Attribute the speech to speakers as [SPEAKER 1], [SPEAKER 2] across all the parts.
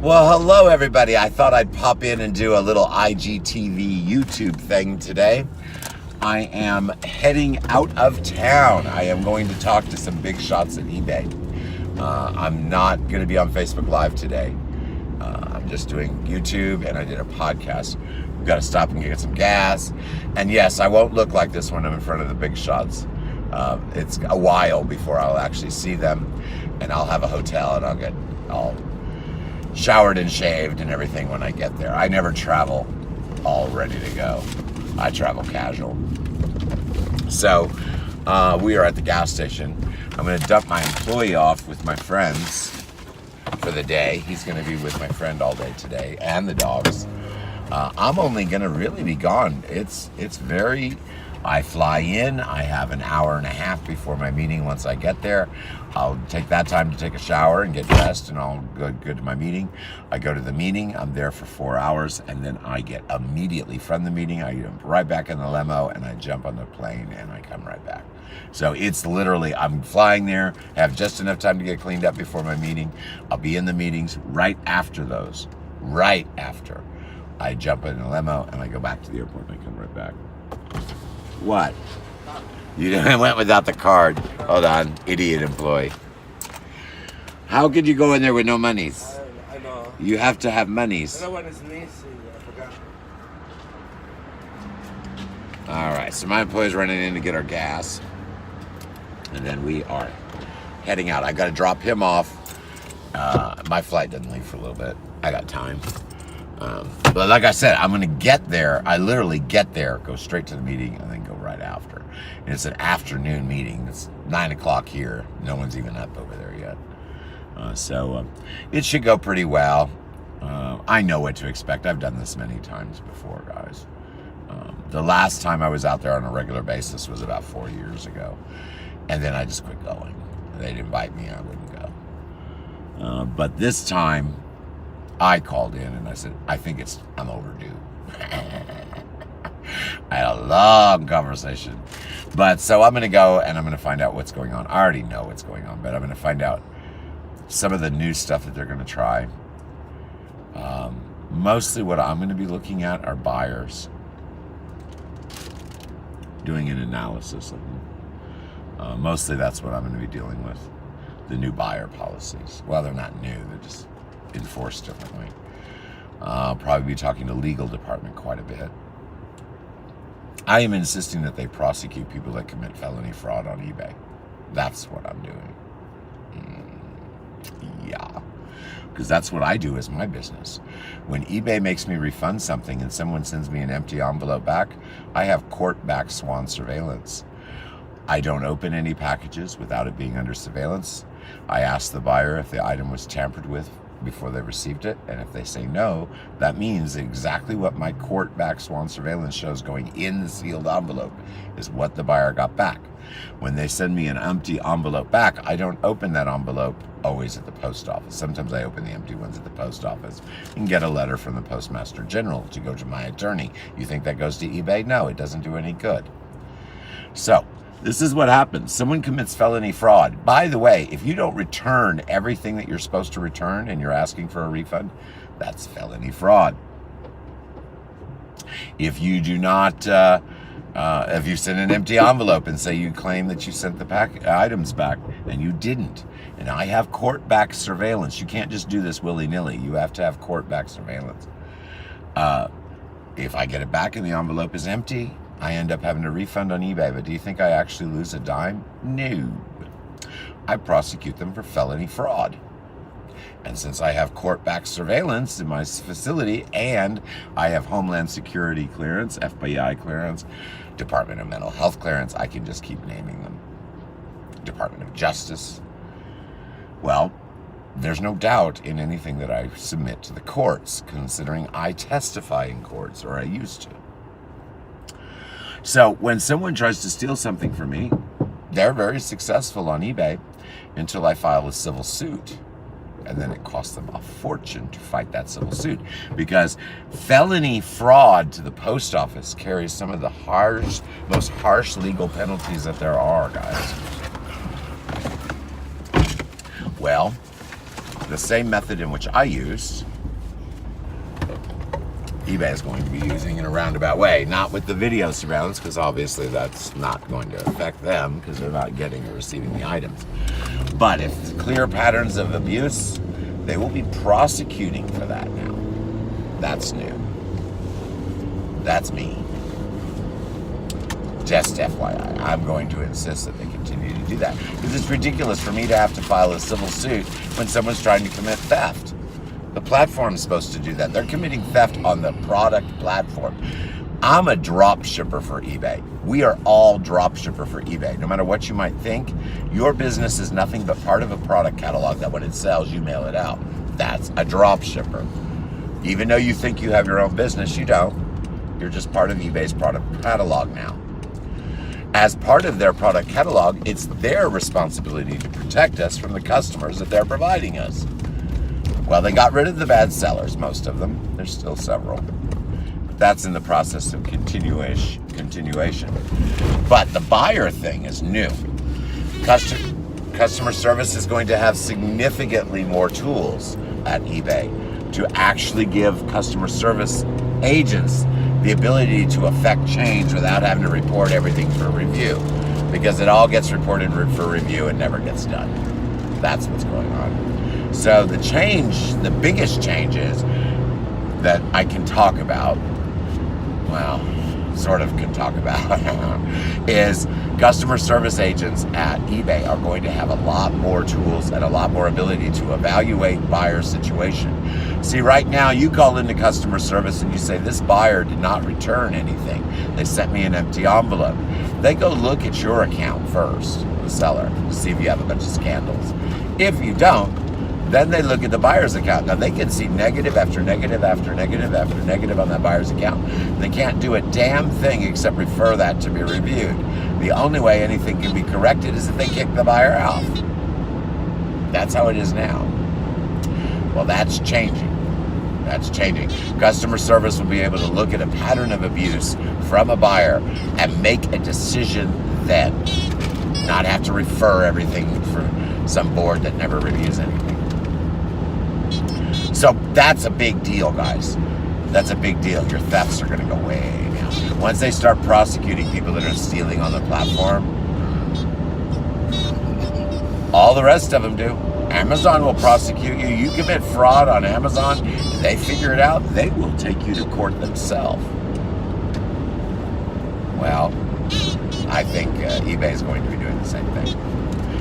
[SPEAKER 1] Well, hello everybody. I thought I'd pop in and do a little IGTV YouTube thing today. I am heading out of town. I am going to talk to some big shots at eBay. I'm not going to be on Facebook Live today. I'm just doing YouTube, and I did a podcast. We've got to stop and get some gas. And yes, I won't look like this when I'm in front of the big shots. It's a while before I'll actually see them, and I'll have a hotel, and I'll get all showered and shaved and everything when I get there. I never travel all ready to go. I travel casual. So we are at the gas station. I'm going to dump my employee off with my friends for the day. He's going to be with my friend all day today and the dogs. I'm only going to really be gone. It's very... I fly in, I have an hour and a half before my meeting. Once I get there, I'll take that time to take a shower and get dressed, and I'll go to my meeting. I go to the meeting, I'm there for 4 hours, and then I get immediately from the meeting, I jump right back in the limo, and I jump on the plane, and I come right back. So it's literally, I'm flying there, have just enough time to get cleaned up before my meeting. I'll be in the meetings right after those, right after. I jump in the limo, and I go back to the airport, and I come right back. What? You went without the card. Hold on, idiot employee. How could you go in there with no monies?
[SPEAKER 2] I know.
[SPEAKER 1] You have to have monies.
[SPEAKER 2] The other one is missing. I forgot.
[SPEAKER 1] All right, so my employee's running in to get our gas, and then we are heading out. I got to drop him off. My flight doesn't leave for a little bit. I got time. But like I said, I'm going to get there. I literally get there, go straight to the meeting, and then go right after. And it's an afternoon meeting. It's 9 o'clock here. No one's even up over there yet. So it should go pretty well. I know what to expect. I've done this many times before, guys. The last time I was out there on a regular basis was about 4 years ago. And then I just quit going. They'd invite me, I wouldn't go. But this time, I called in and I said, I'm overdue. I had a long conversation. But so I'm going to go and I'm going to find out what's going on. I already know what's going on, but I'm going to find out some of the new stuff that they're going to try. Mostly what I'm going to be looking at are buyers. Doing an analysis of them. Mostly that's what I'm going to be dealing with. The new buyer policies. Well, they're not new. They're just enforced differently. I'll probably be talking to legal department quite a bit. I am insisting that they prosecute people that commit felony fraud on eBay. That's what I'm doing. Yeah. Because that's what I do as my business. When eBay makes me refund something and someone sends me an empty envelope back, I have court-backed swan surveillance. I don't open any packages without it being under surveillance. I ask the buyer if the item was tampered with before they received it, and if they say no, that means exactly what my court-backed swan surveillance shows going in the sealed envelope is what the buyer got back. When they send me an empty envelope back, I don't open that envelope always at the post office. Sometimes I open the empty ones at the post office and get a letter from the Postmaster General to go to my attorney. You think that goes to eBay? No, it doesn't do any good. So this is what happens. Someone commits felony fraud. By the way, if you don't return everything that you're supposed to return and you're asking for a refund, that's felony fraud. If you do not, if you send an empty envelope and say you claim that you sent the items back and you didn't, and I have court-backed surveillance. You can't just do this willy-nilly. You have to have court-backed surveillance. If I get it back and the envelope is empty, I end up having a refund on eBay, but do you think I actually lose a dime? No. I prosecute them for felony fraud. And since I have court-backed surveillance in my facility, and I have Homeland Security clearance, FBI clearance, Department of Mental Health clearance, I can just keep naming them. Department of Justice. Well, there's no doubt in anything that I submit to the courts, considering I testify in courts, or I used to. So when someone tries to steal something from me, they're very successful on eBay until I file a civil suit. And then it costs them a fortune to fight that civil suit, because felony fraud to the post office carries some of the most harsh legal penalties that there are, guys. Well, the same method in which I used, eBay is going to be using in a roundabout way. Not with the video surveillance, because obviously that's not going to affect them because they're not getting or receiving the items. But if it's clear patterns of abuse, they will be prosecuting for that now. That's new. That's me. Just FYI, I'm going to insist that they continue to do that. Because it's ridiculous for me to have to file a civil suit when someone's trying to commit theft. The platform's supposed to do that. They're committing theft on the product platform. I'm a drop shipper for eBay. We are all drop shipper for eBay. No matter what you might think, your business is nothing but part of a product catalog that when it sells, you mail it out. That's a drop shipper. Even though you think you have your own business, you don't. You're just part of eBay's product catalog now. As part of their product catalog, it's their responsibility to protect us from the customers that they're providing us. Well, they got rid of the bad sellers, most of them. There's still several. That's in the process of continuation. But the buyer thing is new. Customer service is going to have significantly more tools at eBay to actually give customer service agents the ability to affect change without having to report everything for review, because it all gets reported for review and never gets done. That's what's going on. So the change, the biggest changes that I can talk about, well, sort of can talk about, is customer service agents at eBay are going to have a lot more tools and a lot more ability to evaluate buyer situation. See, right now you call into customer service and you say, this buyer did not return anything. They sent me an empty envelope. They go look at your account first, the seller, to see if you have a bunch of scandals. If you don't, then they look at the buyer's account. Now they can see negative after negative after negative after negative on that buyer's account. They can't do a damn thing except refer that to be reviewed. The only way anything can be corrected is if they kick the buyer out. That's how it is now. Well, that's changing. That's changing. Customer service will be able to look at a pattern of abuse from a buyer and make a decision then. Not have to refer everything for some board that never reviews anything. So that's a big deal, guys. That's a big deal. Your thefts are going to go way down. Once they start prosecuting people that are stealing on the platform, all the rest of them do. Amazon will prosecute you. You commit fraud on Amazon, and they figure it out, they will take you to court themselves. Well, I think eBay is going to be doing the same thing.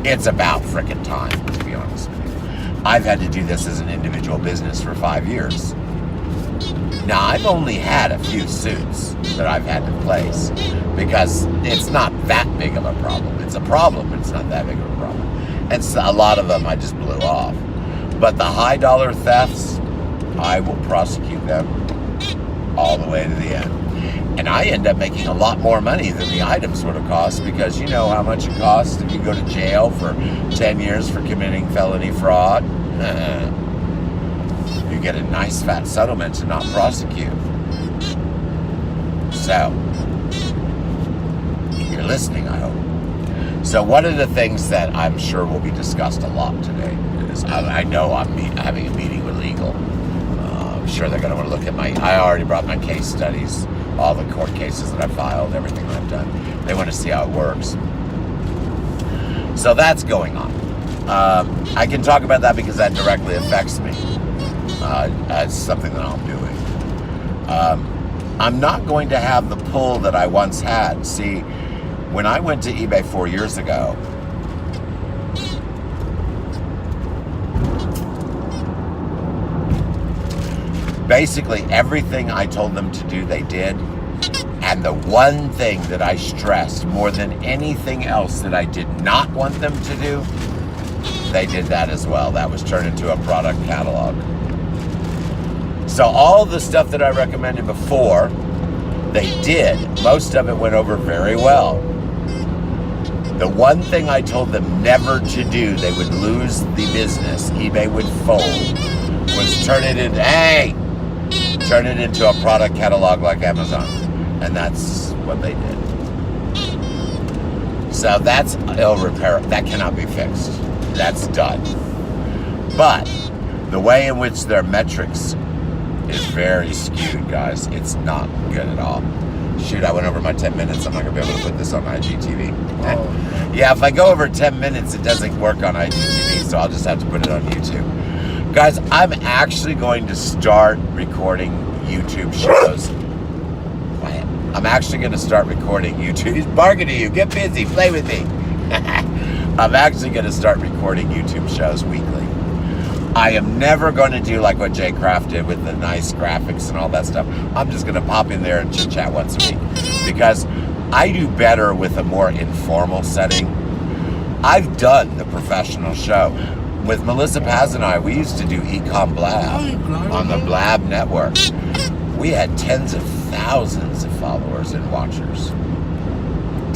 [SPEAKER 1] It's about frickin' time, to be honest with you. I've had to do this as an individual business for 5 years. Now, I've only had a few suits that I've had to place because it's not that big of a problem. It's a problem, but it's not that big of a problem. And so a lot of them I just blew off. But the high dollar thefts, I will prosecute them all the way to the end. And I end up making a lot more money than the items would have cost, because you know how much it costs if you go to jail for 10 years for committing felony fraud. You get a nice fat settlement to not prosecute. So, you're listening, I hope. So one of the things that I'm sure will be discussed a lot today is, I know I'm having a meeting with legal. I'm sure they're going to want to look at I already brought my case studies, all the court cases that I filed, everything I've done. They want to see how it works. So that's going on. I can talk about that because that directly affects me. It's something that I'm doing. I'm not going to have the pull that I once had. See, when I went to eBay 4 years ago, basically everything I told them to do, they did. And the one thing that I stressed more than anything else that I did not want them to do, they did that as well. That was turned into a product catalog. So all the stuff that I recommended before, they did. Most of it went over very well. The one thing I told them never to do, they would lose the business, eBay would fold, was turn it into a product catalog like Amazon. And that's what they did. So that's irreparable. That cannot be fixed. That's done. But the way in which their metrics is very skewed, guys. It's not good at all. Shoot, I went over my 10 minutes. I'm not going to be able to put this on IGTV.
[SPEAKER 2] Oh.
[SPEAKER 1] Yeah, if I go over 10 minutes, it doesn't work on IGTV, so I'll just have to put it on YouTube. Guys, I'm actually going to start recording YouTube shows. Quiet. I'm actually going to start recording YouTube. He's barking at you. Get busy. Play with me. I'm actually going to start recording YouTube shows weekly. I am never going to do like what Jay Craft did with the nice graphics and all that stuff. I'm just going to pop in there and chit chat once a week because I do better with a more informal setting. I've done the professional show. With Melissa Paz and I, we used to do Ecom Blab on the Blab network. We had tens of thousands of followers and watchers.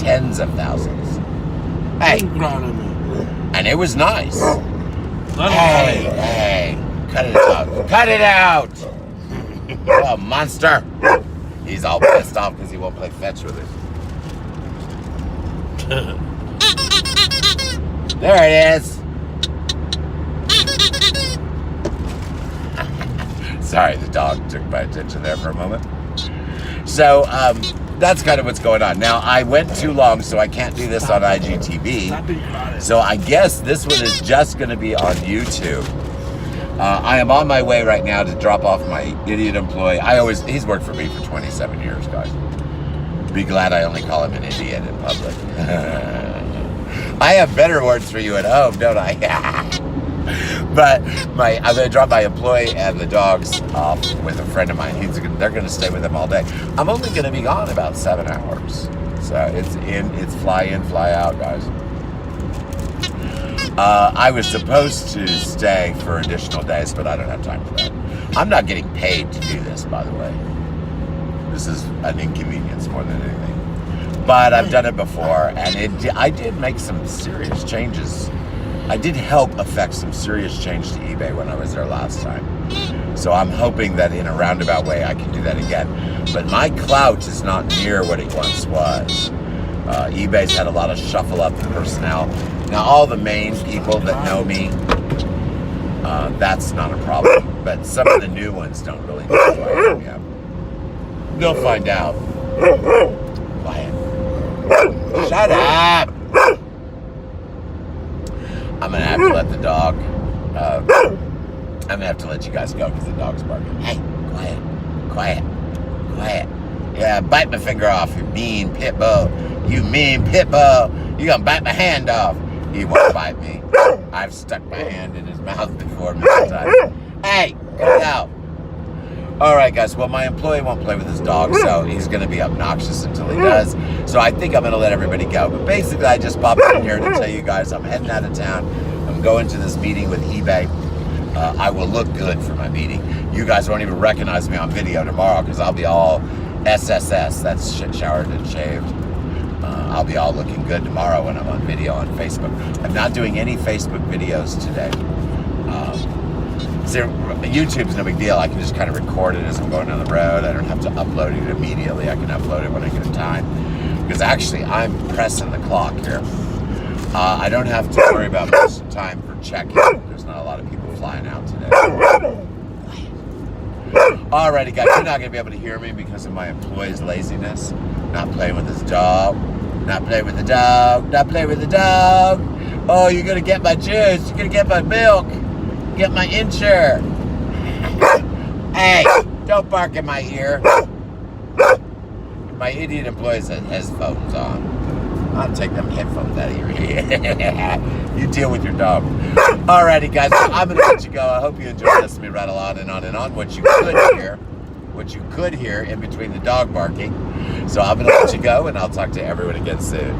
[SPEAKER 1] Tens of thousands. Hey, and it was nice. Hey, cut it out. Cut it out! Oh, monster. He's all pissed off because he won't play fetch with it. There it is. Sorry, the dog took my attention there for a moment. So, that's kind of what's going on. Now, I went too long, so I can't do this on IGTV. So I guess this one is just going to be on YouTube. I am on my way right now to drop off my idiot employee. He's worked for me for 27 years, guys. Be glad I only call him an idiot in public. I have better words for you at home, don't I? But I'm going to drop my employee and the dogs off with a friend of mine. They're going to stay with him all day. I'm only going to be gone about 7 hours. So it's fly in, fly out, guys. I was supposed to stay for additional days, but I don't have time for that. I'm not getting paid to do this, by the way. This is an inconvenience more than anything. But I've done it before, and I did make some serious changes. I did help affect some serious change to eBay when I was there last time. So I'm hoping that in a roundabout way I can do that again. But my clout is not near what it once was. eBay's had a lot of shuffle up in personnel. Now all the main people that know me, that's not a problem. But some of the new ones don't really know who I am yet. They'll find out. Quiet. Shut up! I'm going to have to let the dog, I'm going to have to let you guys go because the dog's barking. Hey, quiet. Yeah, bite my finger off, you mean pit bull. You mean pit bull. You're going to bite my hand off. He won't bite me. I've stuck my hand in his mouth before many times. Hey, cut it out. All right, guys. Well, my employee won't play with his dog, so he's going to be obnoxious until he does. So I think I'm going to let everybody go. But basically, I just popped in here to tell you guys I'm heading out of town. I'm going to this meeting with eBay. I will look good for my meeting. You guys won't even recognize me on video tomorrow because I'll be all SSS. That's shit showered and shaved. I'll be all looking good tomorrow when I'm on video on Facebook. I'm not doing any Facebook videos today. YouTube's no big deal. I can just kind of record it as I'm going down the road. I don't have to upload it immediately. I can upload it when I get time. Because actually, I'm pressing the clock here. I don't have to worry about much time for check-in. There's not a lot of people flying out today. Alrighty, guys. You're not going to be able to hear me because of my employee's laziness. Not playing with his dog. Not playing with the dog. Not playing with the dog. Oh, you're going to get my juice. You're going to get my milk. Get my insure. Hey, don't bark in my ear. My idiot employee has phones on. I'll take them headphones out of your ear. You deal with your dog. Alrighty, guys, so I'm going to let you go. I hope you enjoyed listening to me rattle on and on and on. What you could hear in between the dog barking. So I'm going to let you go, and I'll talk to everyone again soon.